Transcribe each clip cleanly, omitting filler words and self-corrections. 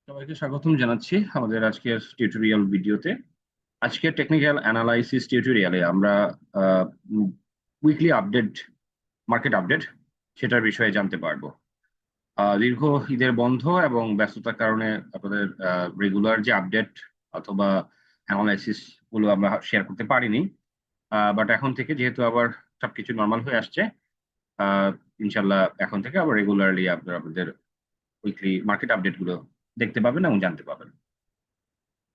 সবাইকে স্বাগতম জানাচ্ছি আমাদের আজকের টিউটোরিয়াল ভিডিওতে। আজকের টেকনিক্যাল অ্যানালাইসিস টিউটোরিয়ালে আমরা উইকলি আপডেট, মার্কেট আপডেট সেটার বিষয়ে জানতে পারবো। দীর্ঘ ঈদের বন্ধ এবং ব্যস্ততার কারণে আপনাদের রেগুলার যে আপডেট অথবা অ্যানালাইসিস গুলো আমরা শেয়ার করতে পারিনি। বাট এখন থেকে যেহেতু আবার সবকিছু নর্মাল হয়ে আসছে, আহ, ইনশাল্লাহ এখন থেকে আবার রেগুলারলি আপনারা আপনাদের উইকলি মার্কেট আপডেট গুলো দেখতে পাবেন এবং জানতে পাবেন।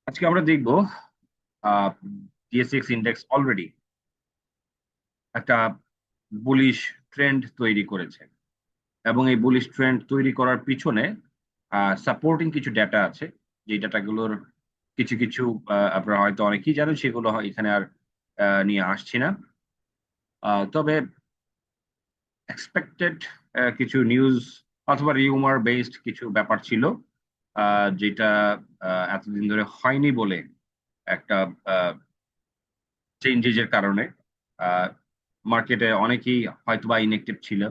আজকে আমরা দেখব ডিএসএক্স ইন্ডেক্স অলরেডি একটা বুলিশ ট্রেন্ড তৈরি করেছে এবং এই বুলিশ ট্রেন্ড তৈরি করার পিছনে সাপোর্টিং কিছু ডেটা আছে, যে ডেটাগুলোর কিছু কিছু আপনারা হয়তো অনেকেই জানেন, সেগুলো এখানে আর নিয়ে আসছি না। তবে এক্সপেক্টেড কিছু নিউজ অথবা রিউমার বেসড কিছু ব্যাপার ছিল, যেটা এতদিন ধরে হয়নি বলে একটা চেঞ্জেসের কারণে মার্কেটে অনেকেই হয়তো বা ইনএক্টিভ ছিল,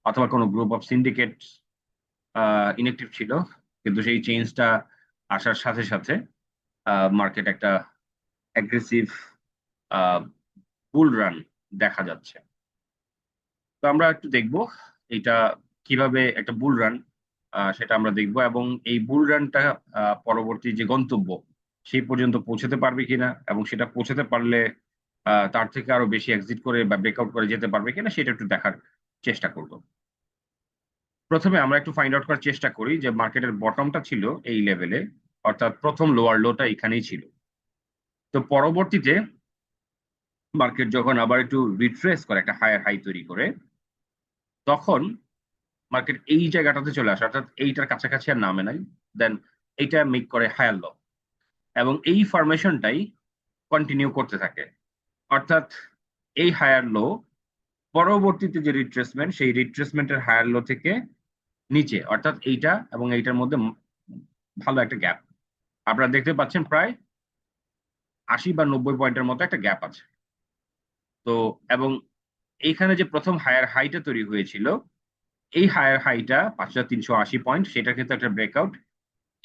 অথবা কোনো গ্রুপ অফ সিন্ডিকেট ইনএক্টিভ ছিল। কিন্তু সেই চেঞ্জটা আসার সাথে সাথে মার্কেট একটা অ্যাগ্রেসিভ বুল রান দেখা যাচ্ছে। তো আমরা একটু দেখব এটা কিভাবে একটা বুল রান, সেটা আমরা দেখব, এবং এই বুল রানটা পরবর্তী যে গন্তব্য সেই পর্যন্ত পৌঁছাতে পারবে কিনা, এবং সেটা পৌঁছাতে পারলে তার থেকে আরো বেশি এক্সিট করে বা ব্রেকআউট করে যেতে পারবে কিনা সেটা একটু দেখার চেষ্টা করব। প্রথমে আমরা একটু ফাইন্ড আউট করার চেষ্টা করি যে মার্কেটের বটমটা ছিল এই লেভেলে, অর্থাৎ প্রথম লোয়ার লোটা এখানেই ছিল। তো পরবর্তীতে মার্কেট যখন আবার একটু রিট্রেস করে একটা হায়ার হাই তৈরি করে, তখন মার্কেট এই জায়গাটাতে চলে আসে, অর্থাৎ এইটার কাছাকাছি আর নামে নাই। দেন এইটা মেক করে হায়ার লো, এবং এই ফরমেশনটাই কন্টিনিউ করতে থাকে। অর্থাৎ এই হায়ার লো পরবর্তীতে যে রিট্রেসমেন্ট, সেই রিট্রেসমেন্টের হায়ার লো থেকে নিচে, অর্থাৎ এইটা এবং এইটার মধ্যে ভালো একটা গ্যাপ আপনারা দেখতে পাচ্ছেন, প্রায় 80 বা 90 পয়েন্টের মতো একটা গ্যাপ আছে। তো এবং এইখানে যে প্রথম হায়ার হাইটা তৈরি হয়েছিল, এই হায়ার হাইটা 5380 পয়েন্ট, সেটা কিন্তু একটা ব্রেকআউট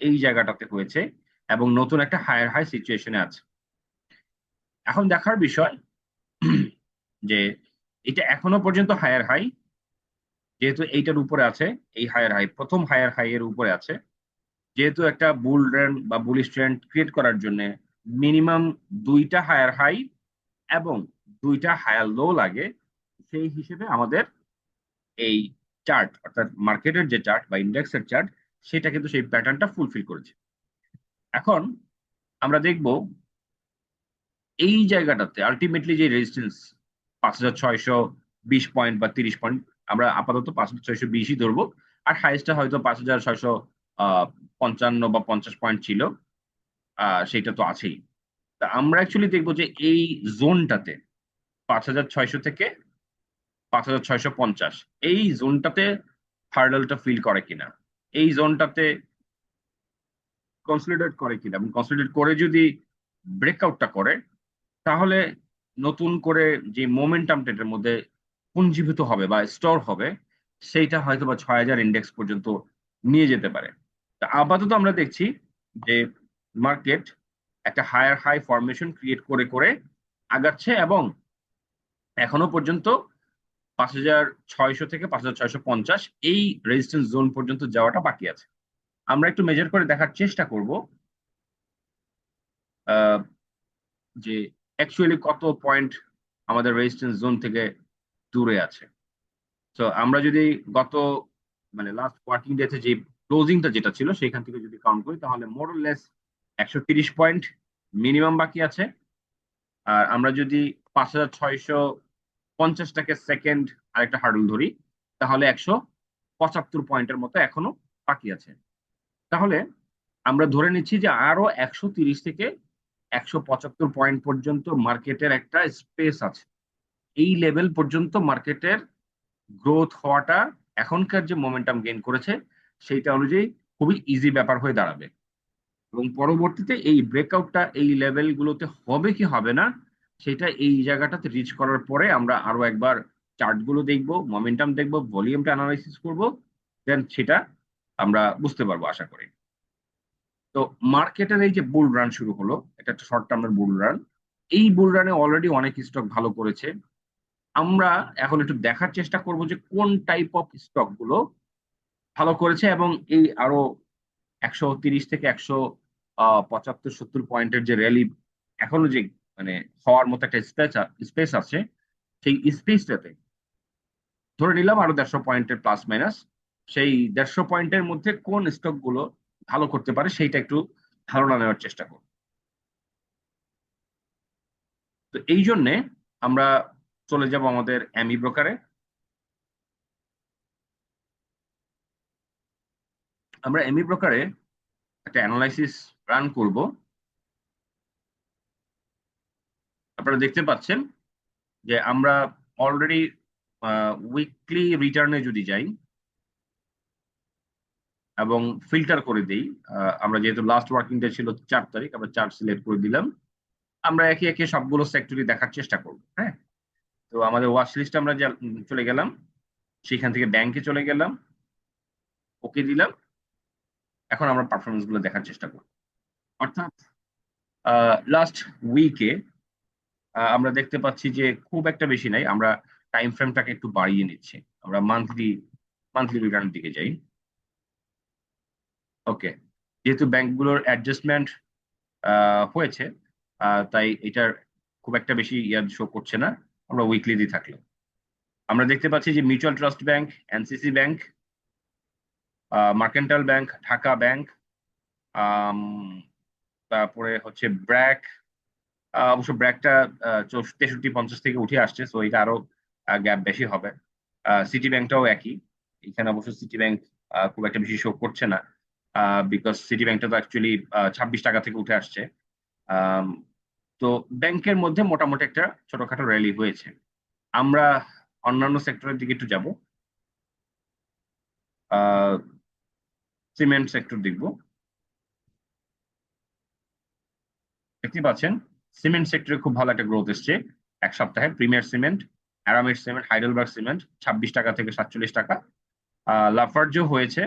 এই জায়গাটাতে হয়েছে এবং নতুন একটা হায়ার হাই সিচুয়েশনে আছে। এখন দেখার বিষয় যে এটা এখনো পর্যন্ত হায়ার হাই, যেহেতু এইটার উপরে আছে, এই হায়ার হাই প্রথম হায়ার হাই এর উপরে আছে, যেহেতু একটা বুল রান বা বুলিশ ট্রেন্ড ক্রিয়েট করার জন্য মিনিমাম দুইটা হায়ার হাই এবং দুইটা হায়ার লো লাগে। সেই হিসেবে আমাদের এই চার্ট, অর্থাৎ মার্কেটের যে চার্ট বা ইন্ডেক্সের চার্ট, সেটা কিন্তু সেই প্যাটার্নটা ফুলফিল করেছে। এখন আমরা দেখব এই জায়গাটাতে আলটিমেটলি যে রেজিস্ট্যান্স 5620 পয়েন্ট বা 30 পয়েন্ট, আমরা আপাতত 5620ই ধরবো, আর হাইস্টটা হয়তো 5655 বা 50 পয়েন্ট ছিল, সেটা তো আছেই। তা আমরা অ্যাকচুয়ালি দেখবো যে এই জোনটাতে 5600 থেকে 5650, এই জোনটাতে হার্ডলটা ফিল করে কিনা, এই জোনটাতে কনসলিডেট করে কিনা, এবং কনসলিডেট করে যদি ব্রেকআউটটা করে, তাহলে নতুন করে যে মোমেন্টামটা এটার মধ্যে পুঞ্জীভূত হবে বা স্টোর হবে, সেইটা হয়তো বা 6000 ইন্ডেক্স পর্যন্ত নিয়ে যেতে পারে। তা আপাতত আমরা দেখছি যে মার্কেট একটা হায়ার হাই ফরমেশন ক্রিয়েট করে করে আগাচ্ছে, এবং এখনো পর্যন্ত 5600 থেকে 5650 এই রেজিস্ট্যান্স জোন পর্যন্ত যাওয়াটা বাকি আছে। আমরা একটু মেজার করে দেখার চেষ্টা করব যে অ্যাকচুয়ালি কত পয়েন্ট আমাদের রেজিস্ট্যান্স জোন থেকে দূরে আছে। তো আমরা যদি গত মানে লাস্ট ওয়ার্কিং ডেতে যে ক্লোজিংটা যেটা ছিল সেখান থেকে যদি কাউন্ট করি, তাহলে মোরলেস 130 পয়েন্ট মিনিমাম বাকি আছে। আর আমরা যদি 5650টাকে সেকেন্ড আরেকটা হার্ডল ধরি, তাহলে 175 পয়েন্টের মতো এখনো বাকি আছে। তাহলে আমরা ধরে নিচ্ছি যে আরো 130 থেকে 175 পয়েন্ট পর্যন্ত মার্কেটের একটা স্পেস আছে। এই লেভেল পর্যন্ত মার্কেটের গ্রোথ হওয়াটা এখনকার যে মোমেন্টাম গেইন করেছে সেইটা অনুযায়ী খুবই ইজি ব্যাপার হয়ে দাঁড়াবে, এবং পরবর্তীতে এই ব্রেকআউটটা এই লেভেলগুলোতে হবে কি হবে না, সেটা এই জায়গাটাতে রিচ করার পরে আমরা আরো একবার চার্টগুলো দেখব, মোমেন্টাম দেখব, ভলিউমটা অ্যানালাইসিস করব, দেন সেটা আমরা বুঝতে পারবো আশা করি। তো মার্কেটের এই যে বুল রান শুরু হলো, এটা একটা শর্ট টার্মের বুল রান। এই বুল রানে অলরেডি অনেক স্টক ভালো করেছে। আমরা এখন একটু দেখার চেষ্টা করব যে কোন টাইপ অফ স্টক গুলো ভালো করেছে, এবং এই আরো 130 থেকে 175-70 পয়েন্টের যে র্যালি এখনো যে মানে হওয়ার মতো একটা স্পেস আছে, সেই স্পেসটাতে ধরে নিলাম আরো 150 পয়েন্টের প্লাস মাইনাস, সেই 150 পয়েন্টের মধ্যে কোন স্টক গুলো ভালো করতে পারে সেইটা একটু ধারণা নেওয়ার চেষ্টা করব। তো এই জন্যে আমরা চলে যাব আমাদের অ্যামি ব্রোকারে। আমরা অ্যামি ব্রোকারে একটা অ্যানালাইসিস রান করব। আপনারা দেখতে পাচ্ছেন যে আমরা অলরেডি উইকলি রিটার্নে যদি যাই এবং ফিল্টার করে দেই, আমরা যেহেতু লাস্ট ওয়ার্কিং ডে ছিল 4 তারিখ, আমরা চার্ট সিলেক্ট করে দিলাম। আমরা একে একে সবগুলো সেক্টরই দেখার চেষ্টা করব। হ্যাঁ, তো আমাদের ওয়াচ লিস্টে আমরা চলে গেলাম, সেখান থেকে ব্যাংকে চলে গেলাম, ওকে দিলাম। এখন আমরা পারফরমেন্স গুলো দেখার চেষ্টা করব। অর্থাৎ লাস্ট উইকে আমরা দেখতে পাচ্ছি যে খুব একটা বেশি নাই। আমরা টাইম ফ্রেমটাকে একটু বাড়িয়ে নিচ্ছি। আমরা মান্থলি মান্থলি রিটার্নের দিকে যাই। ওকে, যেহেতু ব্যাংকগুলোর অ্যাডজাস্টমেন্ট হয়েছে, তাই এটার খুব একটা বেশি ইয়ার শো করছে না। আমরা উইকলি দিয়ে থাকলাম। আমরা দেখতে পাচ্ছি যে Mutual Trust Bank, NCC Bank, Mercantile Bank, Dhaka Bank, আম, তারপরে হচ্ছে ব্র্যাক। অবশ্য ব্র্যাকটা 63-50 থেকে উঠে আসছে, সো এটা আরো গ্যাপ বেশি হবে। সিটি ব্যাংকটাও একই। এখানে অবশ্য সিটি ব্যাংক খুব একটা বেশি শো করছে না, বিকজ সিটি ব্যাংকটা তো অ্যাকচুয়ালি 26 টাকা থেকে উঠে আসছে। আম, তো ব্যাংকের মধ্যে মোটামুটি একটা ছোটখাটো র্যালি হয়েছে। আমরা অন্যান্য সেক্টরের দিকে একটু যাব। সিমেন্ট সেক্টর দেখব। দেখতে পাচ্ছেন সিমেন্ট সেক্টরে খুব ভালো একটা গ্রোথ এসছে এক সপ্তাহে। Premier cement, aramid cement, Heidelberg cement 26 টাকা থেকে 47 টাকা। লাফার্জও হয়েছে,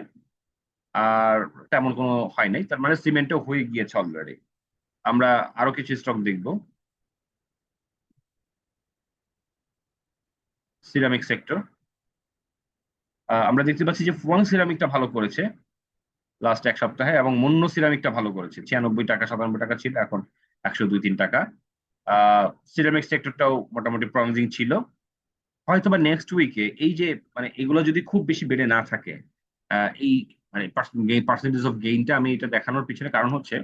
আর তেমন কোনো হয় নাই, তার মানে সিমেন্টও হয়ে গিয়েছে অলরেডি। আমরা আরো কিছু স্টক দেখব। সিরামিক সেক্টর, আমরা দেখতে পাচ্ছি যে ফুয়াং সিরামিকটা ভালো করেছে লাস্ট এক সপ্তাহে, এবং মন্য সিরামিকটা ভালো করেছে। 96 টাকা 97 টাকা ছিল, এখন 102-103 টাকা। সিরামিক সেক্টরটাও মোটামুটি প্রমিজিং ছিল। হয়তোবা নেক্সট উইকে এই যে মানে এগুলো যদি খুব বেশি বেড়ে না থাকে, এই মানে পার্সেন্টেজ অফ গেইনটা, আমি এটা দেখানোর পিছনে কারণ হচ্ছে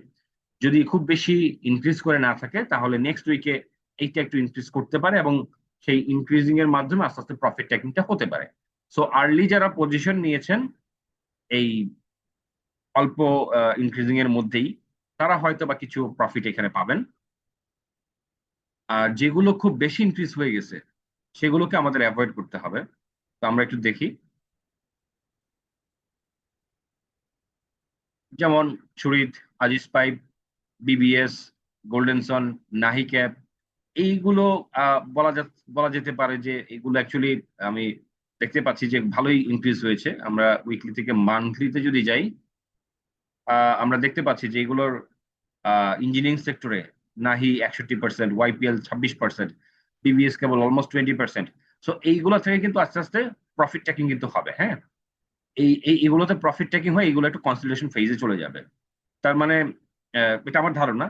যদি খুব বেশি ইনক্রিজ করে না থাকে তাহলে নেক্সট উইকে এইটা একটু ইনক্রিজ করতে পারে, এবং সেই ইনক্রিজিং এর মাধ্যমে আস্তে আস্তে প্রফিট টেকিংটা হতে পারে। সো আর্লি যারা পজিশন নিয়েছেন এই অল্প ইনক্রিজিং এর মধ্যেই, তারা হয়তো বা কিছু প্রফিট এখানে পাবেন। আর যেগুলো খুব বেশি ইনক্রিজ হয়ে গেছে সেগুলোকে আমাদের অ্যাভয়েড করতে হবে। তো আমরা একটু দেখি, যেমন ছুরিত, আজিজ পাইপ, বিবিএস, গোল্ডেনসন, নাহি ক্যাপ। এইগুলো বলা যেতে পারে যে এগুলো অ্যাকচুয়ালি আমি দেখতে পাচ্ছি যে ভালোই ইনক্রিজ হয়েছে। আমরা উইকলি থেকে মান্থলিতে যদি যাই, আমরা দেখতে পাচ্ছি যে এগুলোর ইঞ্জিনিয়ারিং সেক্টরে নাহি 61%, ওয়াইপিএল 26%, বিবিএস কেবল অলমোস্ট 20%। সো এইগুলো থেকে কিন্তু আস্তে আস্তে প্রফিট টেকিং কিন্তু হবে। হ্যাঁ, এগুলোতে প্রফিট টেকিং হয়, এগুলো একটু কনসলিডেশন ফেজে চলে যাবে। তার মানে এটা আমার ধারণা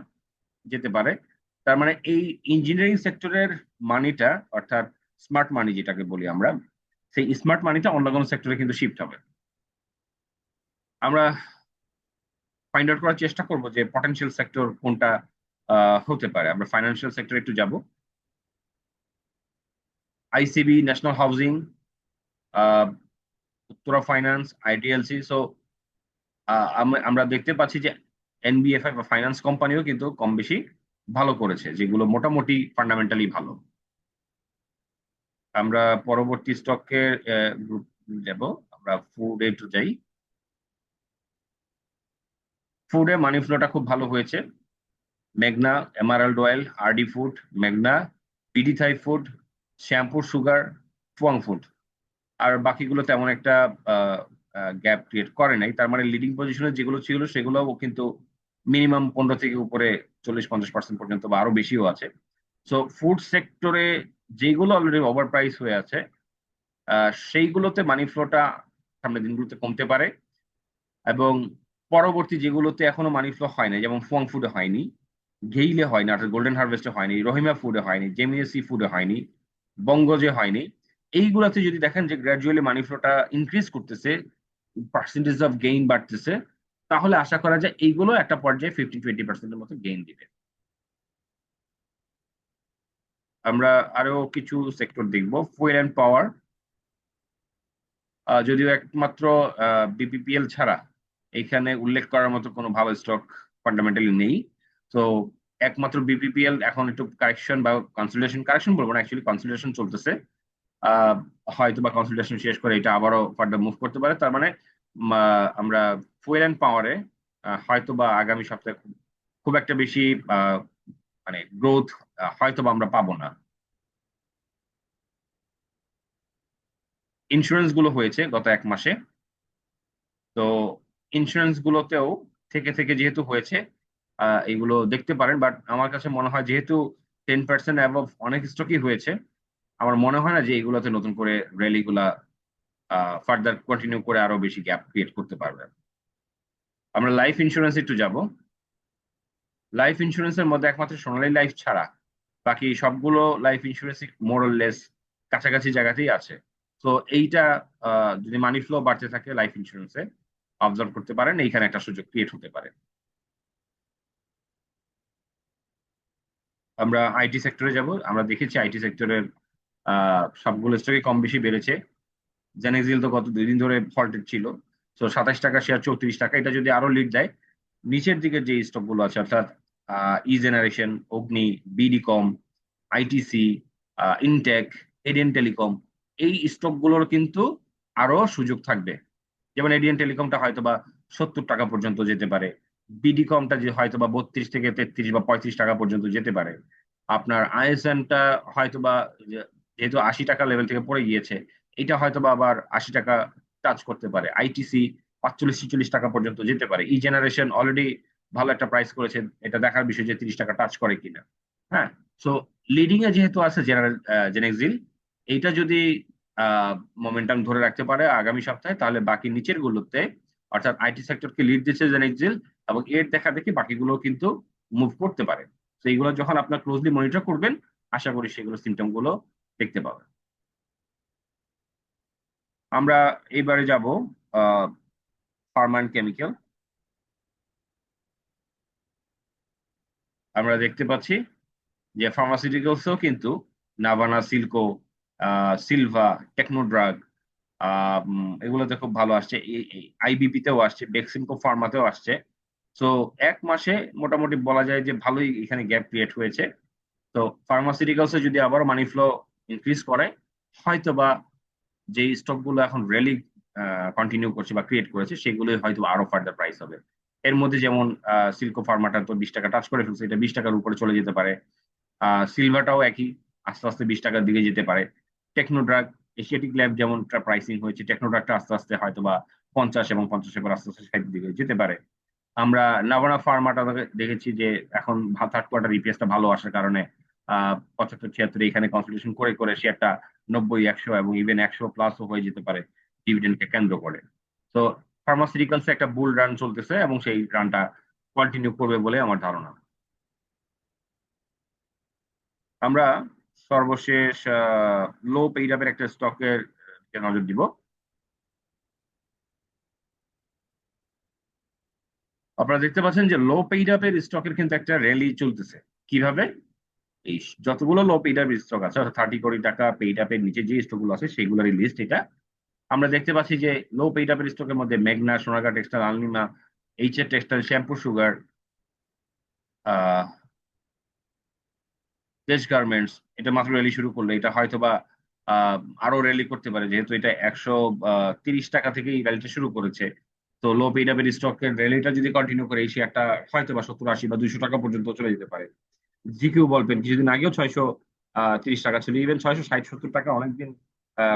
যেতে পারে। তার মানে এই ইঞ্জিনিয়ারিং সেক্টরের মানিটা, অর্থাৎ স্মার্ট মানি যেটাকে বলি আমরা, সেই স্মার্ট মানিটা অন্য কোনো সেক্টরে কিন্তু শিফট হবে। আমরা ফাইন্ড আউট করার চেষ্টা করব যে পটেনশিয়াল সেক্টর কোনটা হতে পারে। আমরা ফাইন্যান্সিয়াল সেক্টরে একটু যাব। ICB, national housing, Uttara finance, IDLC. So আমরা দেখতে পাচ্ছি যে এনবিএফআই বা ফাইন্যান্স কোম্পানিও কিন্তু কম বেশি ভালো করেছে, যেগুলো মোটামুটি ফান্ডামেন্টালি ভালো। আমরা পরবর্তী স্টকের গ্রুপ যাব। আমরা ফুডে একটু যাই। ফুডে মানি ফ্লোটা খুব ভালো হয়েছে। মেঘনা, এমারাল্ড অয়েল, আরডি ফুড, মেঘনা, বিডি থাই ফুড, শ্যাম্পুর সুগার, ফুয়াং ফুড। আর বাকিগুলো তেমন একটা গ্যাপ ক্রিয়েট করে নাই। তার মানে লিডিং পজিশনে যেগুলো ছিল সেগুলোও কিন্তু মিনিমাম 15 থেকে উপরে 40-50% পর্যন্ত বা আরো বেশিও আছে। সো ফুড সেক্টরে যেগুলো অলরেডি ওভার প্রাইস হয়ে আছে সেইগুলোতে মানি ফ্লোটা সামনের দিনগুলোতে কমতে পারে, এবং পরবর্তী যেগুলোতে এখনো মানি ফ্লো হয় না, যেমন ফুয়াং ফুডে হয়নি, ঘেইলে হয়নি, অর্থাৎ গোল্ডেন হারভেস্টে হয়নি, রহিমা ফুডে হয়নি, জেমিয়া সি ফুডে হয়নি, বঙ্গজে হয়নি, এইগুলাতে যদি দেখেন যে গ্র্যাজুয়ালি মানি ফ্লোটা ইনক্রিজ করতেছে, পার্সেন্টেজ অফ গেইন বাড়তেছে, তাহলে আশা করা যায় এইগুলো একটা পর্যায়ে 15-20% মতো গেইন দিবে। আমরা আরো কিছু সেক্টর দেখবো। ফুয়েল অ্যান্ড পাওয়ার, যদিও একমাত্র বিপিপিএল ছাড়া এখানে উল্লেখ করার মতো কোনো ভালো স্টক ফান্ডামেন্টালি নেই। তো একমাত্র বিপিপিএল এখন একটু কারেকশন বা কনসলিডেশন, কারেকশন বলবো না, অ্যাকচুয়ালি কনসলিডেশন চলতেছে। আহ, হয়তো বা কনসলিডেশন শেষ করে এটা আবারও ফার্দার মুভ করতে পারে। তার মানে আমরা ফুয়েল অ্যান্ড পাওয়ারে হয়তো বা আগামী সপ্তাহে খুব খুব একটা বেশি আহ, মানে গ্রোথ হয়তো বা আমরা পাবো না। ইন্স্যুরেন্স গুলো হয়েছে গত 1 মাসে, তো ইন্স্যুরেন্স গুলোতেও থেকে থেকে যেহেতু হয়েছে, এগুলো দেখতে পারেন। বাট আমার কাছে মনে হয় যেহেতু 10% অ্যাবভ অনেক স্টকই হয়েছে, আমার মনে হয় না যে এগুলোতে নতুন করে র্যালি গুলা ফার্দার কন্টিনিউ করে আরো বেশি গ্যাপ ক্রিয়েট করতে পারবে। আমরা লাইফ ইন্স্যুরেন্স একটু যাব। লাইফ ইন্স্যুরেন্সের মধ্যে একমাত্র সোনালী লাইফ ছাড়া বাকি সবগুলো লাইফ ইন্স্যুরেন্স মোরলেস কাছাকাছি জায়গাতেই আছে। তো এইটা যদি মানি ফ্লো বাড়তে থাকে লাইফ ইন্স্যুরেন্সে, অবজার্ভ করতে পারেন এইখানে একটা সুযোগ ক্রিয়েট হতে পারে। আমরা আইটি সেক্টরে যাব। আমরা দেখেছি আইটি সেক্টরের সবগুলো স্টকে কম বেশি বেড়েছে। জেনেক্সিল তো গত 2 দিন ধরে ফল্টেড ছিল। তো 27 টাকা শেয়ার 34 টাকা, এটা যদি আরো লিড দেয়, নিচের দিকে যে স্টক গুলো আছে অর্থাৎ E Generation, Agni, BDCom, ITC, Intech, ADN Telecom, এই স্টক গুলোর কিন্তু আরো সুযোগ থাকবে। যেমন এডিএন টেলিকমটা হয়তো বা 70 টাকা পর্যন্ত যেতে পারে, বিডিকমটা যে হয়তো বা 32 থেকে 33 বা 35 টাকা পর্যন্ত যেতে পারে। আপনার আইএসএনটা হয়তো বা যেহেতু 80 টাকা লেভেল থেকে পড়ে গিয়েছে, এটা হয়তো বা আবার 80 টাকা টাচ করতে পারে। আইটিসি 45-46 টাকা পর্যন্ত যেতে পারে। ই জেনারেশন অলরেডি ভালো একটা প্রাইস করেছে, এটা দেখার বিষয় যে 30 টাকা টাচ করে কিনা। হ্যাঁ, সো লিডিং এ যেহেতু আছে জেনারেল জেনেক্সিল, এইটা যদি মোমেন্টাম ধরে রাখতে পারে আগামী সপ্তাহে, তাহলে বাকি নিচের গুলোতে অর্থাৎ আইটি সেক্টরকে লিড দিচ্ছে জেনেক্সিল, এবং এর দেখা দেখি বাকিগুলো কিন্তু মুভ করতে পারে। তো এইগুলো যখন আপনার ক্লোজলি মনিটর করবেন, আশা করি সেগুলো সিমটম গুলো দেখতে পাবেন। আমরা এবারে যাব ফার্মা অ্যান্ড কেমিক্যাল। আমরা দেখতে পাচ্ছি যে ফার্মাসিউটিক্যালসও কিন্তু নাভানা, সিলকো, সিলভা, টেকনোড্রাগ, এগুলোতে খুব ভালো আসছে। আইবিপি তেও আসছে, বেক্সিমকো ফার্মাতেও আসছে। তো 1 মাসে মোটামুটি বলা যায় যে ভালোই এখানে গ্যাপ ক্রিয়েট হয়েছে। তো ফার্মাসিউটিক্যালসে যদি আবারও মানি ফ্লো ইনক্রিজ করে, হয়তো বা যে স্টক গুলো এখন র্যালি কন্টিনিউ করছে বা ক্রিয়েট করেছে, সেগুলোই হয়তো আরো ফার্দার প্রাইস হবে। এর মধ্যে যেমন সিল্কো ফার্মাটা তো 20 টাকা টাচ করে ফেলছে, এটা 20 টাকার উপরে চলে যেতে পারে। সিলভারটাও একই, আস্তে আস্তে 20 টাকার দিকে যেতে পারে। টেকনোড্রাগ, এশিয়াটিক ল্যাব যেমন প্রাইসিং হয়েছে, টেকনোড্রাগটা আস্তে আস্তে হয়তো বা 50 এবং 50-এর পর আস্তে আস্তে 60 দিকে যেতে পারে। আমরা নাভানা ফার্মাটা দেখেছি যে এখন থার্ড কোয়ার্টার ইপিএসটা ভালো আসার কারণে 75-76 এখানে কনসলিডেশন করে করে শেয়ারটা 90-100 এবং ইভেন 100+ হয়ে যেতে পারে ডিভিডেন্ডকে কেন্দ্র করে। তো ফার্মাসিউটিক্যালস একটা বুল রান চলতেছে এবং সেই রানটা কন্টিনিউ করবে বলে আমার ধারণা। আমরা সর্বশেষ লো পেইড আপের একটা স্টকের নজর দিব। আপনারা দেখতে পাচ্ছেন যে লো পেইড আপের স্টকের কিন্তু একটা র্যালি চলতেছে। কিভাবে? এই যতগুলো লো পেইড আপ স্টক আছে অর্থাৎ 30 কোটি টাকা পেইড আপের নিচে যে স্টক গুলো আছে সেগুলোর লিস্ট এটা। আমরা দেখতে পাচ্ছি যে লো পেইড আপের স্টকের মধ্যে মেঘনা, সোনারগাঁ টেক্সটাইল, আলনিমা, এইচ এর টেক্সটাইল, শ্যাম্পু সুগার, আহ দেশ গার্মেন্টস, এটা মাত্র র্যালি শুরু করলো, এটা হয়তো বা আহ, আরো র্যালি করতে পারে যেহেতু এটা 130 টাকা থেকে এই র্যালিটা শুরু করেছে। তো লো পেইড আপের স্টকের র্যালিটা যদি কন্টিনিউ করে, এই শেয়ারটা হয়তো বা 70-80 বা 200 টাকা পর্যন্ত চলে যেতে পারে। জিকিউ বলবেন কিছুদিন আগেও 630 টাকা ছিল, ইভেন 660-70 টাকা অনেকদিন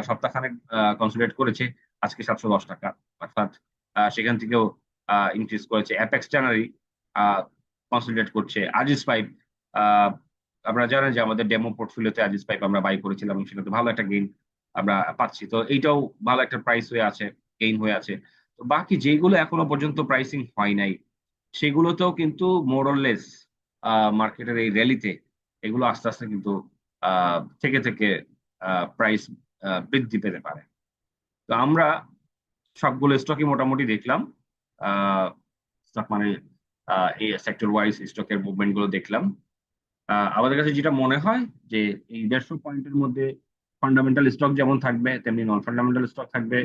সপ্তাহখানেক কনসোলিডেট করেছে। আজকে 710 টাকা, অর্থাৎ সেখান থেকেও ইনক্রিজ করেছে। অ্যাপেক্স ট্যানারি কনসলিডেট করছে। আজিজ পাইপ, আহ, আপনারা জানেন যে আমাদের ডেমো পোর্টফোলিওতে আজিজ পাইপ আমরা বাই করেছিলাম এবং সেটাতে ভালো একটা গেইন আমরা পাচ্ছি। তো এইটাও ভালো একটা প্রাইস হয়ে আছে, গেইন হয়ে আছে। তো বাকি যেগুলো এখনো পর্যন্ত প্রাইসিং হয় নাই সেগুলোতেও কিন্তু মোরলেস মার্কেটের এই র্যালিতে এগুলো আস্তে আস্তে কিন্তু থেকে থেকে প্রাইস বৃদ্ধি পেতে পারে। তো আমরা সবগুলো স্টকই মোটামুটি দেখলাম, স্টক মানে এই সেক্টর ওয়াইজ স্টকের মুভমেন্ট গুলো দেখলাম। আমাদের কাছে যেটা মনে হয় যে এই 150 পয়েন্টের মধ্যে ফান্ডামেন্টাল স্টক যেমন থাকবে তেমনি নন ফান্ডামেন্টাল স্টক থাকবে,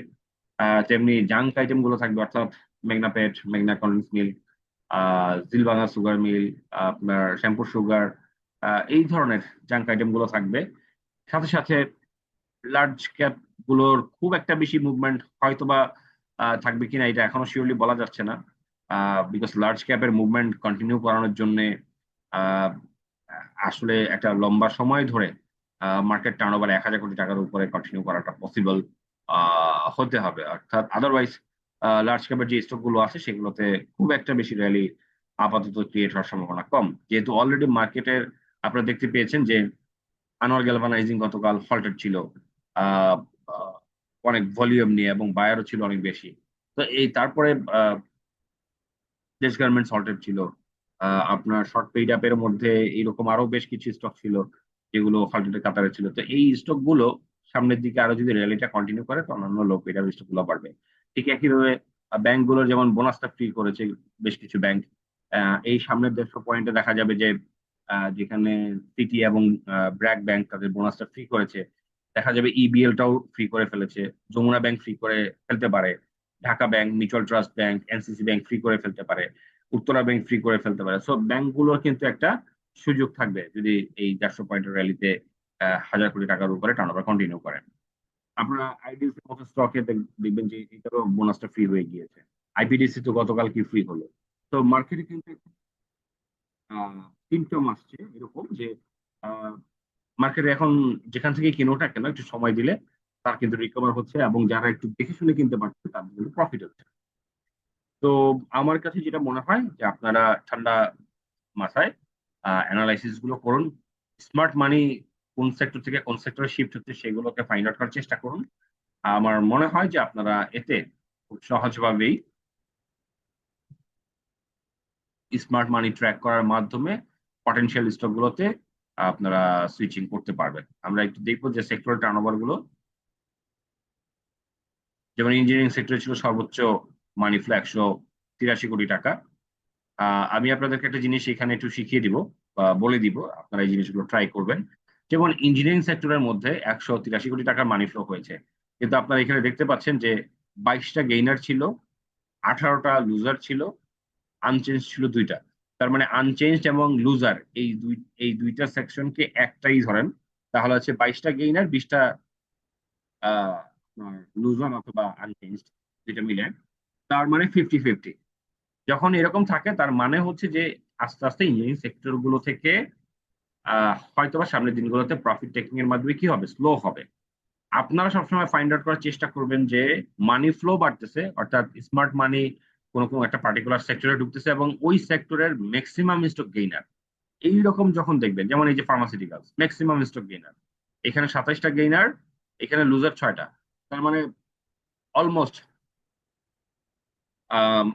তেমনি জাঙ্ক আইটেম গুলো থাকবে, অর্থাৎ মেঘনা পেট, মেঘনা condense milk, Zeal Bangla sugar mill, আপনার শ্যাম্পুর সুগার, এই ধরনের জাঙ্ক আইটেম গুলো থাকবে। সাথে সাথে লার্জ ক্যাপ গুলোর খুব একটা বেশি মুভমেন্ট হয়তোবা থাকবে কিনা এটা এখনো শিওরলি বলা যাচ্ছে না, বিকজ লার্জ ক্যাপের মুভমেন্ট কন্টিনিউ করানোর জন্য আসলে একটা লম্বা সময় ধরে মার্কেট টার্নওভার 1,000 কোটি টাকার উপরে কন্টিনিউ করাটা পসিবল হতে হবে। অর্থাৎ আদারওয়াইজ লার্জ ক্যাপের যে স্টক গুলো আছে সেগুলোতে খুব একটা বেশি র্যালি আপাতত ক্রিয়েট হওয়ার সম্ভাবনা কম, যেহেতু অলরেডি মার্কেটের আপনারা দেখতে পেয়েছেন যে আনোয়ার গ্যালভানাইজিং গতকাল ফল্টেড ছিল আহ, আহ, অনেক ভলিউম নিয়ে, এবং বায়ারও ছিল অনেক বেশি। তো এই তারপরে দেশ গার্মেন্টস হল্টেড ছিল। আপনার শর্ট পেইড অ্যাপের মধ্যে এরকম আরো বেশ কিছু স্টক ছিল যেগুলো হল্টেডের কাতারে ছিল। তো এই স্টক গুলো সামনের দিকে আরো যদি র্যালিটা কন্টিনিউ করে তো অন্যান্য লো পেইড স্টক গুলো বাড়বে। ঠিক একইভাবে ব্যাংক গুলোর যেমন বোনাসটা ফ্রি করেছে বেশ কিছু ব্যাংক, এই সামনের 150 পয়েন্টে দেখা যাবে যে যেখানে সিটি এবং ব্র্যাক ব্যাংক তাদের বোনাসটা ফ্রি করেছে, দেখা যাবে ইবিএলটাও ফ্রি করে ফেলেছে, যমুনা ব্যাংক ফ্রি করে ফেলতে পারে, Dhaka bank, mutual Trust Bank, NCC bank free করে ফেলতে পারে, উত্তরা ব্যাংক ফ্রি করে ফেলতে পারে। সো ব্যাংকগুলোর কিন্তু একটা সুযোগ থাকবে যদি এই 400 পয়েন্টের র্যালিতে 1,000 কোটি টাকার উপরে টার্নওভার কন্টিনিউ করেন। আপনারা আইডিএলসি মতো স্টকে দেখবেন যে এটারও বোনাসটা ফ্রি হয়ে গিয়েছে। আইপিডিসি তো গতকাল কি ফ্রি হলো। তো মার্কেটে কিন্তু সিমটম আসছে এরকম যে মার্কেটে এখন যেখান থেকে কিনুক না কেন একটু সময় দিলে তার কিন্তু রিকভার হচ্ছে, এবং যারা একটু দেখে শুনে কিনতে পারছে তাদের কিন্তু প্রফিট হচ্ছে। তো আমার কাছে যেটা মনে হয় যে আপনারা ঠান্ডা মাথায় অ্যানালাইসিস গুলো করুন। স্মার্ট মানি কোন সেক্টর থেকে কোন সেক্টরে শিফট হচ্ছে সেগুলোকে ফাইন্ড আউট করার চেষ্টা করুন। আমার মনে হয় যে আপনারা এতে খুব সহজভাবেই স্মার্ট মানি ট্র্যাক করার মাধ্যমে পটেনশিয়াল স্টক গুলোতে আপনারা সুইচিং করতে পারবেন। আমরা একটু দেখবো যে সেক্টরের টার্নওভার গুলো, যেমন ইঞ্জিনিয়ারিং সেক্টরে ছিল সর্বোচ্চ মানি ফ্লো 183 কোটি টাকা। আমি আপনাদেরকে একটা জিনিস এখানে একটু শিখিয়ে দিব বা বলে দিব, আপনারা এই জিনিসগুলো ট্রাই করবেন। যেমন ইঞ্জিনিয়ারিং সেক্টরের মধ্যে 183 কোটি টাকার মানি ফ্লো হয়েছে, কিন্তু আপনারা এখানে দেখতে পাচ্ছেন যে 22টা গেইনার ছিল, 18টা লুজার ছিল, আনচেঞ্জ ছিল দুইটা। তার মানে আনচেঞ্জ এবং লুজার এই দুইটা সেকশনকে একটাই ধরেন, তাহলে হচ্ছে 22টা গেইনার, 20টা লুজার অথবা আনচেঞ্জ, যেটা মিলে তার মানে 50-50। যখন এরকম থাকে তার মানে হচ্ছে যে আস্তে আস্তে ইঞ্জিনিয়ারিং সেক্টর গুলো থেকে হয়তোবা সামনের দিনগুলোতে প্রফিট টেকিং এর মাধ্যমে কি হবে, স্লো হবে। আপনারা সবসময় ফাইন্ড আউট করার চেষ্টা করবেন যে মানি ফ্লো বাড়তেছে, অর্থাৎ স্মার্ট মানি কোনো কোনো একটা পার্টিকুলার সেক্টরে ঢুকতেছে এবং ওই সেক্টরের ম্যাক্সিমাম স্টক গেইনার এইরকম যখন দেখবেন, যেমন এই যে ফার্মাসিউটিক্যালস ম্যাক্সিমাম স্টক গেইনার, এখানে 27টা গেইনার, এখানে লুজার 6টা। তার মানে অলমোস্ট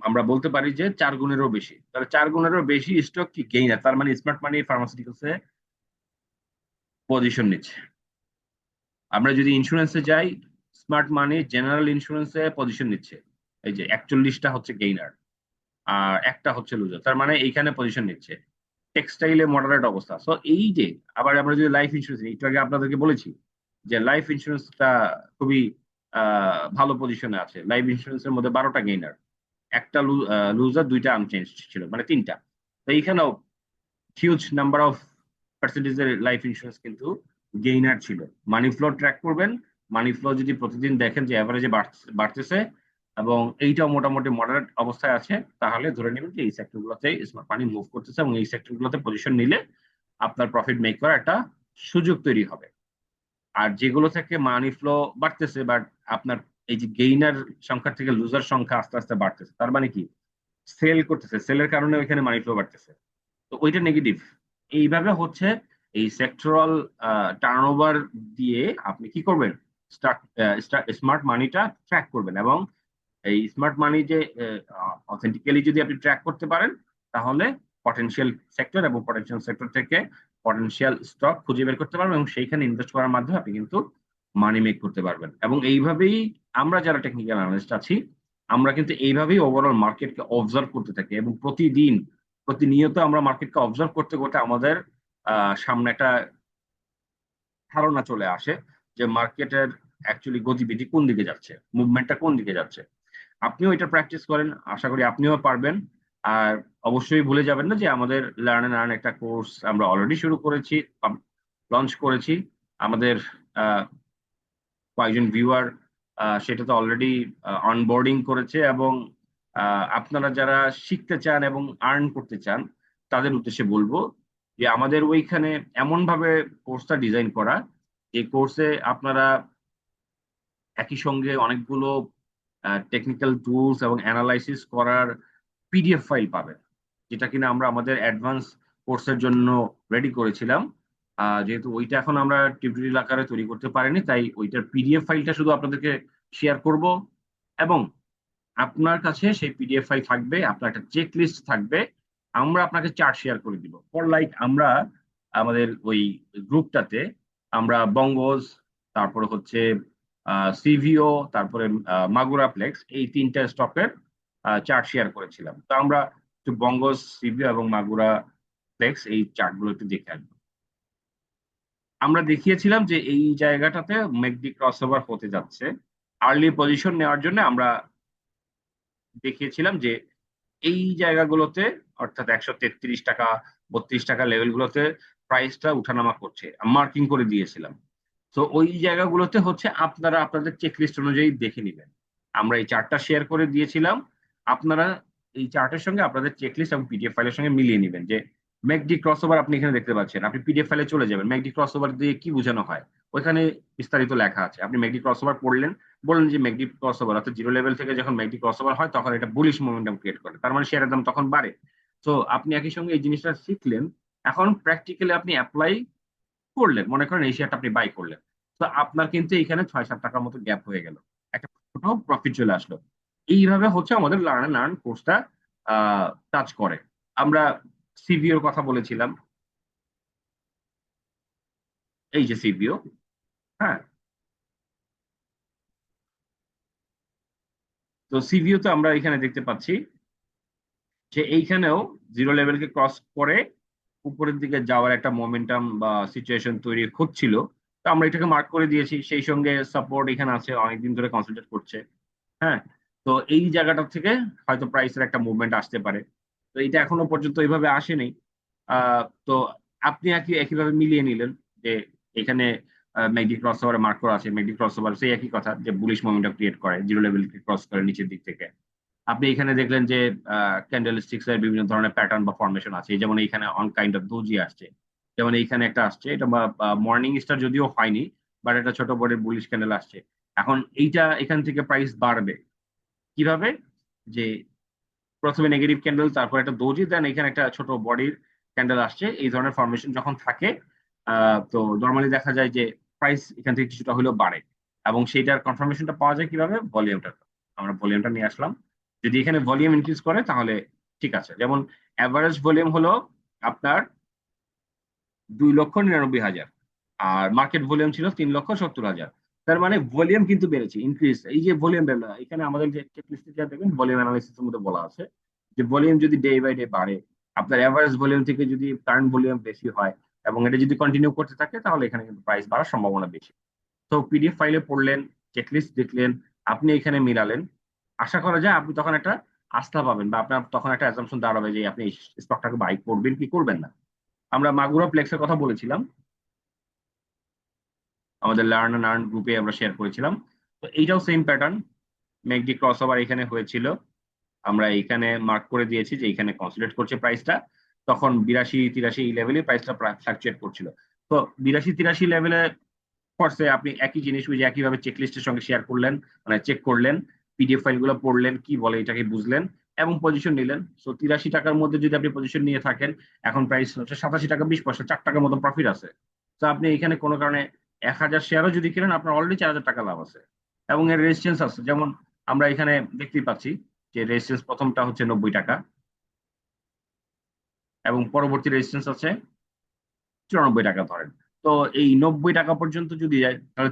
আমরা বলতে পারি যে 4 গুণেরও বেশি, তাহলে 4 গুণেরও বেশি স্টক কি গেইনার, তার মানে স্মার্ট মানি ফার্মাসিউটিক্যালসে পজিশন নিচ্ছে। আমরা যদি ইন্স্যুরেন্সে যাই, স্মার্ট মানি জেনারেল ইন্স্যুরেন্সে পজিশন নিচ্ছে, এই যে 41টা হচ্ছে গেইনার আর একটা হচ্ছে লুজার, তার মানে এইখানে পজিশন নিচ্ছে। টেক্সটাইলে মডারেট অবস্থা। সো এই যে আবার আমরা যদি লাইফ ইন্স্যুরেন্স, একটু আগে আপনাদেরকে বলেছি যে লাইফ ইন্স্যুরেন্সটা খুবই ভালো পজিশনে আছে। লাইফ ইন্স্যুরেন্সের মধ্যে 12টা গেইনার, একটা লুজার, দুইটা আনচেঞ্জ ছিল, মানে তিনটা। তো এইখানেও হিউজ নাম্বার অফ পার্সেন্টেজের লাইফ ইন্স্যুরেন্স কিন্তু গেইনার ছিল। মানি ফ্লো ট্র্যাক করবেন, মানি ফ্লো যদি প্রতিদিন দেখেন যে অ্যাভারেজে বাড়তেছে এবং এইটাও মোটামুটি মডারেট অবস্থায় আছে, তাহলে ধরে নেবেন যে এই সেক্টরগুলোতে স্মার্ট মানি মুভ করতেছে এবং এই সেক্টরগুলোতে পজিশন নিলে আপনার প্রফিট মেক করার একটা সুযোগ তৈরি হবে। আর যেগুলো থেকে মানি ফ্লো বাড়তেছে বাট আপনার এই যে গেইনার সংখ্যা থেকে লুজার সংখ্যা আস্তে আস্তে বাড়তেছে, তার মানে কি সেল করতেছে, সেলের কারণে ওইখানে মানি ফ্লো বাড়তেছে, তো ওইটা নেগেটিভ। এইভাবে হচ্ছে এই সেক্টরাল টার্নওভার দিয়ে আপনি কি করবেন, স্মার্ট মানিটা ট্র্যাক করবেন। এবং এই স্মার্ট মানি যে অথেন্টিক্যালি যদি আপনি ট্র্যাক করতে পারেন, তাহলে পটেনশিয়াল সেক্টর এবং পটেনশিয়াল সেক্টর থেকে পটেনশিয়াল স্টক খুঁজে বের করতে পারবেন, এবং সেইখানে ইনভেস্ট করার মাধ্যমে আপনি কিন্তু মানি মেক করতে পারবেন। এবং এইভাবেই আমরা যারা টেকনিক্যাল অ্যানালিস্ট আছি, আমরা কিন্তু এইভাবেই ওভারঅল মার্কেটকে অবজার্ভ করতে থাকি, এবং প্রতিদিন প্রতিনিয়ত আমরা মার্কেটকে অবজার্ভ করতে করতে আমাদের সামনে একটা ধারণা চলে আসে যে মার্কেটের অ্যাকচুয়ালি গতিবিধি কোন দিকে যাচ্ছে, মুভমেন্টটা কোন দিকে যাচ্ছে। আপনিও এটা প্র্যাকটিস করেন, আশা করি আপনিও পারবেন। আর অবশ্যই ভুলে যাবেন না যে আমাদের লার্ন এন্ড আর্ন একটা কোর্স আমরা অলরেডি শুরু করেছি, লঞ্চ করেছি। আমাদের আহ, কয়েকজন ভিউয়ার সেটাতে অলরেডি অনবোর্ডিং করেছে, এবং আপনারা যারা শিখতে চান এবং আর্ন করতে চান, তাদের উদ্দেশ্যে বলবো যে আমাদের ওইখানে এমন ভাবে কোর্সটা ডিজাইন করা, যে কোর্সে আপনারা একই সঙ্গে অনেকগুলো টেকনিক্যাল টুলস এবং অ্যানালাইসিস করার পিডিএফ ফাইল পাবেন, যেটা কিনা আমরা আমাদের অ্যাডভান্স কোর্সের জন্য রেডি করেছিলাম। যেহেতু ওইটা এখন আমরা টিউটোরিয়াল আকারে তৈরি করতে পারিনি, তাই ওইটার পিডিএফ ফাইলটা শুধু আপনাদেরকে শেয়ার করব। এবং আপনার কাছে সেই পিডিএফ ফাইল থাকবে, আপনার একটা চেক লিস্ট থাকবে, আমরা আপনাকে চার্ট শেয়ার করে দিব। ফর লাইক আমরা আমাদের ওই গ্রুপটাতে আমরা বঙ্গজ, তারপরে হচ্ছে সিভিও, তারপরে মাগুরা প্লেক্স, এই তিনটা স্টকের চার্ট শেয়ার করেছিলাম। তো আমরা একটু বঙ্গজ, সিভিও এবং মাগুরা প্লেক্স এই চার্টগুলো একটু দেখে আসবো। আমরা দেখিয়েছিলাম যে এই জায়গাটাতে মেকডি ক্রসওভার হতে যাচ্ছে। আর্লি পজিশন নেওয়ার জন্য আমরা দেখিয়েছিলাম যে এই জায়গাগুলোতে, অর্থাৎ 133 টাকা, 32 টাকা লেভেলগুলোতে প্রাইসটা উঠানামা করছে, মার্কিং করে দিয়েছিলাম। তো ওই জায়গাগুলোতে হচ্ছে আপনারা আপনাদের চেকলিস্ট অনুযায়ী দেখে নেবেন। আমরা এই চার্টটা শেয়ার করে দিয়েছিলাম, আপনারা এই চার্টের সঙ্গে আপনাদের চেকলিস্ট এবং পিডিএফ ফাইলের সঙ্গে মিলিয়ে নেবেন। যে ম্যাকডি ক্রসওভার আপনি এখানে দেখতে পাচ্ছেন, আপনি পিডিএফ ফাইলে চলে যাবেন, ম্যাকডি ক্রসওভার দিয়ে কি বোঝানো হয় ওইখানে বিস্তারিত লেখা আছে। আপনি ম্যাকডি ক্রসওভার পড়লেন, বললেন যে ম্যাকডি ক্রসওভার অর্থাৎ জিরো লেভেল থেকে যখন ম্যাকডি ক্রসওভার হয়, তখন এটা বুলিশ মোমেন্টাম ক্রিয়েট করে, তার মানে শেয়ারের দাম তখন বাড়ে। তো আপনি একই সঙ্গে এই জিনিসটা শিখলেন, এখন প্র্যাকটিক্যালি আপনি অ্যাপ্লাই করলেন, মনে করেন এই শেয়ারটা আপনি বাই করলেন, তো আপনার কিন্তু এখানে 6-7 টাকার মতো গ্যাপ হয়ে গেল, একটা ছোট প্রফিট চলে আসলো। এইভাবে হচ্ছে আমাদের লার্ন অ্যান্ড আর্ন কোর্সটা কাজ করে। আমরা সিভিওর কথা বলেছিলাম, এই যে সিভিও, হ্যাঁ। তো সিভিও তো আমরা এখানে দেখতে পাচ্ছি যে এইখানেও জিরো লেভেলকে ক্রস করে উপরের দিকে যাওয়ার একটা মোমেন্টাম বা সিচুয়েশন তৈরি হচ্ছিল। তো আমরা এটাকে মার্ক করে দিয়েছি, সেই সঙ্গে সাপোর্ট এখানে আছে, অনেকদিন ধরে কনসেন্ট্রেট করছে। হ্যাঁ, তো এই জায়গাটা থেকে হয়তো প্রাইসের একটা মুভমেন্ট আসতে পারে। তো এটা এখনো পর্যন্ত এইভাবে আসেনি। তো আপনি একইভাবে মিলিয়ে নিলেন যে এখানে ম্যাকডি ক্রস ওভার মার্ক করা আছে, ম্যাকডি ক্রস ওভার সেই একই কথা, যে বুলিশ মোমেন্টাম ক্রিয়েট করে, জিরো লেভেলকে ক্রস করে নিচের দিক থেকে। আপনি এখানে দেখলেন যে ক্যান্ডেল স্টিক্স এর বিভিন্ন ধরনের প্যাটার্ন বা ফরমেশন আছে, যেমন এইখানে অন কাইন্ড অফ দোজি আসছে, যেমন এইখানে একটা আসছে, এটা মর্নিং স্টার যদিও হয়নি, বাট এটা ছোট বড় বুলিশ ক্যান্ডেল আসছে। এখন এইটা এখান থেকে প্রাইস বাড়বে কিভাবে, যে প্রথমে নেগেটিভ ক্যান্ডেল, তারপর একটা দোজি, দেন এখানে একটা ছোট বডির ক্যান্ডেল আসছে। এই ধরনের ফরমেশন যখন থাকে, তো নর্মালি দেখা যায় যে প্রাইস এখান থেকে কিছুটা হলেও বাড়ে। এবং সেইটার কনফার্মেশনটা পাওয়া যায় কিভাবে, ভলিউমটা। আমরা ভলিউমটা নিয়ে আসলাম, যদি এখানে ভলিউম ইনক্রিজ করে তাহলে ঠিক আছে। যেমন অ্যাভারেজ ভলিউম হলো আপনার 2,99,000, আর মার্কেট ভলিউম ছিল 3,70,000। তার মানে ভলিউম কিন্তু বেড়েছে, ইনক্রিজ। এই যে ভলিউম বেড়ে, এখানে আমাদের যে চেকলিস্টে যা দেখবেন ভলিউম অ্যানালাইসিসের মধ্যে বলা আছে যে ভলিউম যদি ডে বাই ডে বাড়ে, আপনার অ্যাভারেজ ভলিউম থেকে যদি কারেন্ট ভলিউম বেশি হয় এবং এটা যদি কন্টিনিউ করতে থাকে, তাহলে এখানে কিন্তু প্রাইস বাড়ার সম্ভাবনা বেশি। তো পিডিএফ ফাইলে পড়লেন, চেকলিস্ট দেখলেন, আপনি এখানে মিলালেন, আশা করা যায় আপনি তখন একটা আস্থা পাবেন, বা আপনার তখন একটা অ্যাজাম্পশন দাঁড়াবে যে আপনি এই স্টকটাকে বাই করবেন কি করবেন না। আমরা মাগুরা প্লেক্সের কথা বলেছিলাম, আমাদের লার্ন অ্যান্ড আর্ন গ্রুপে আমরা শেয়ার করেছিলাম। তো এইটাও same pattern, McD cross over এখানে হয়েছিল, আমরা এখানে মার্ক করে দিয়েছি যে এখানে কনসিডার করছে প্রাইসটা। তখন 82-83 এই লেভেলে প্রাইসটা ফ্লাকচুয়েট করছিল। তো 82-83 লেভেলে করছে, আপনি একই জিনিস ওই যে একইভাবে চেক লিস্টের সঙ্গে শেয়ার করলেন, মানে চেক করলেন, পিডিএফ ফাইলগুলো পড়লেন, কি বলে এটাকে বুঝলেন, এবং পজিশন নিলেন। সো 83 টাকার মধ্যে যদি আপনি পজিশন নিয়ে থাকেন, এখন প্রাইস হচ্ছে 87 টাকা 20 পয়সা, 4 টাকার মতো প্রফিট আছে। তো আপনি এখানে কোনো কারণে 1000 শেয়ারও যদি কিনেন, আপনার অলরেডি 4000 টাকা লাভ আছে। এবং এর রেজিস্ট্যান্স আছে, যেমন আমরা এখানে দেখতেই পাচ্ছি যে রেজিস্ট্যান্স প্রথমটা হচ্ছে 90 টাকা এবং পরবর্তী রেজিস্ট্যান্স আছে 94 টাকা ধরেন। তো এই 90 টাকা পর্যন্ত যদি যায়, তাহলে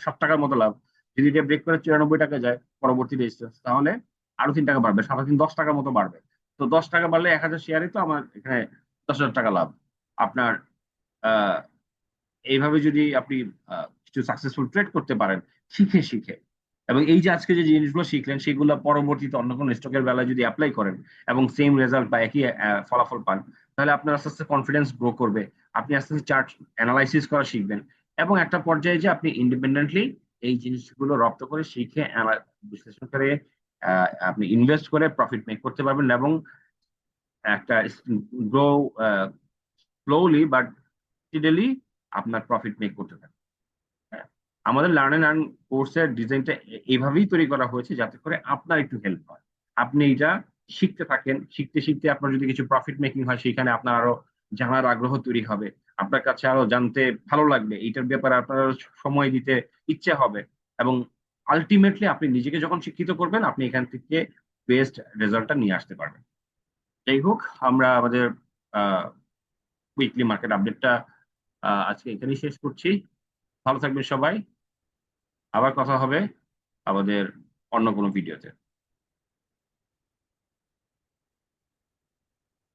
7 টাকার মতো লাভ। যদি এটা ব্রেক করে 94 টাকা যায় পরবর্তী রেজিস্ট্যান্স, তাহলে আরো 3 টাকা বাড়বে, 10 টাকার মতো বাড়বে। তো 10 টাকা বাড়লে 1000 শেয়ারে তো আমার এখানে 10,000 টাকা লাভ। আপনার আহ এইভাবে যদি আপনি কিছু সাকসেসফুল ট্রেড করতে পারেন শিখে শিখে, এবং এই যে আজকে যে জিনিসগুলো শিখলেন সেগুলো পরবর্তীতে অন্য কোনো স্টকের বেলায় যদি অ্যাপ্লাই করেন এবং সেম রেজাল্ট বা একই ফলাফল পান, তাহলে আপনার আস্তে আস্তে কনফিডেন্স গ্রো করবে। আপনি আস্তে আস্তে চার্ট অ্যানালাইসিস করা শিখবেন এবং একটা পর্যায়ে যে আপনি ইন্ডিপেন্ডেন্টলি এই জিনিসগুলো রপ্ত করে শিখে বিশ্লেষণ করে আপনি ইনভেস্ট করে প্রফিট মেক করতে পারবেন এবং একটা গ্রো স্লোলি বাট স্টিডলি আপনার প্রফিট মেক করতে থাকবেন। হ্যাঁ, আমাদের লার্ন এন্ড আর্ন কোর্সের ডিজাইনটা এইভাবেই তৈরি করা হয়েছে যাতে করে আপনার একটু হেল্প হয়। আপনি এটা শিখতে থাকেন, শিখতে শিখতে আপনার যদি কিছু প্রফিট মেকিং হয়, সেখানে আপনার আরো জানার আগ্রহ তৈরি হবে, আপনার কাছে আরো জানতে ভালো লাগবে, এইটার ব্যাপারে আপনার আরো সময় দিতে ইচ্ছে হবে। এবং আলটিমেটলি আপনি নিজেকে যখন শিক্ষিত করবেন, আপনি এখান থেকে বেস্ট রেজাল্টটা নিয়ে আসতে পারবেন। যাই হোক, আমরা আমাদের উইকলি মার্কেট আপডেটটা আজকে এখানেই শেষ করছি। ভালো থাকবেন সবাই, আবার কথা হবে আমাদের অন্য কোনো ভিডিওতে।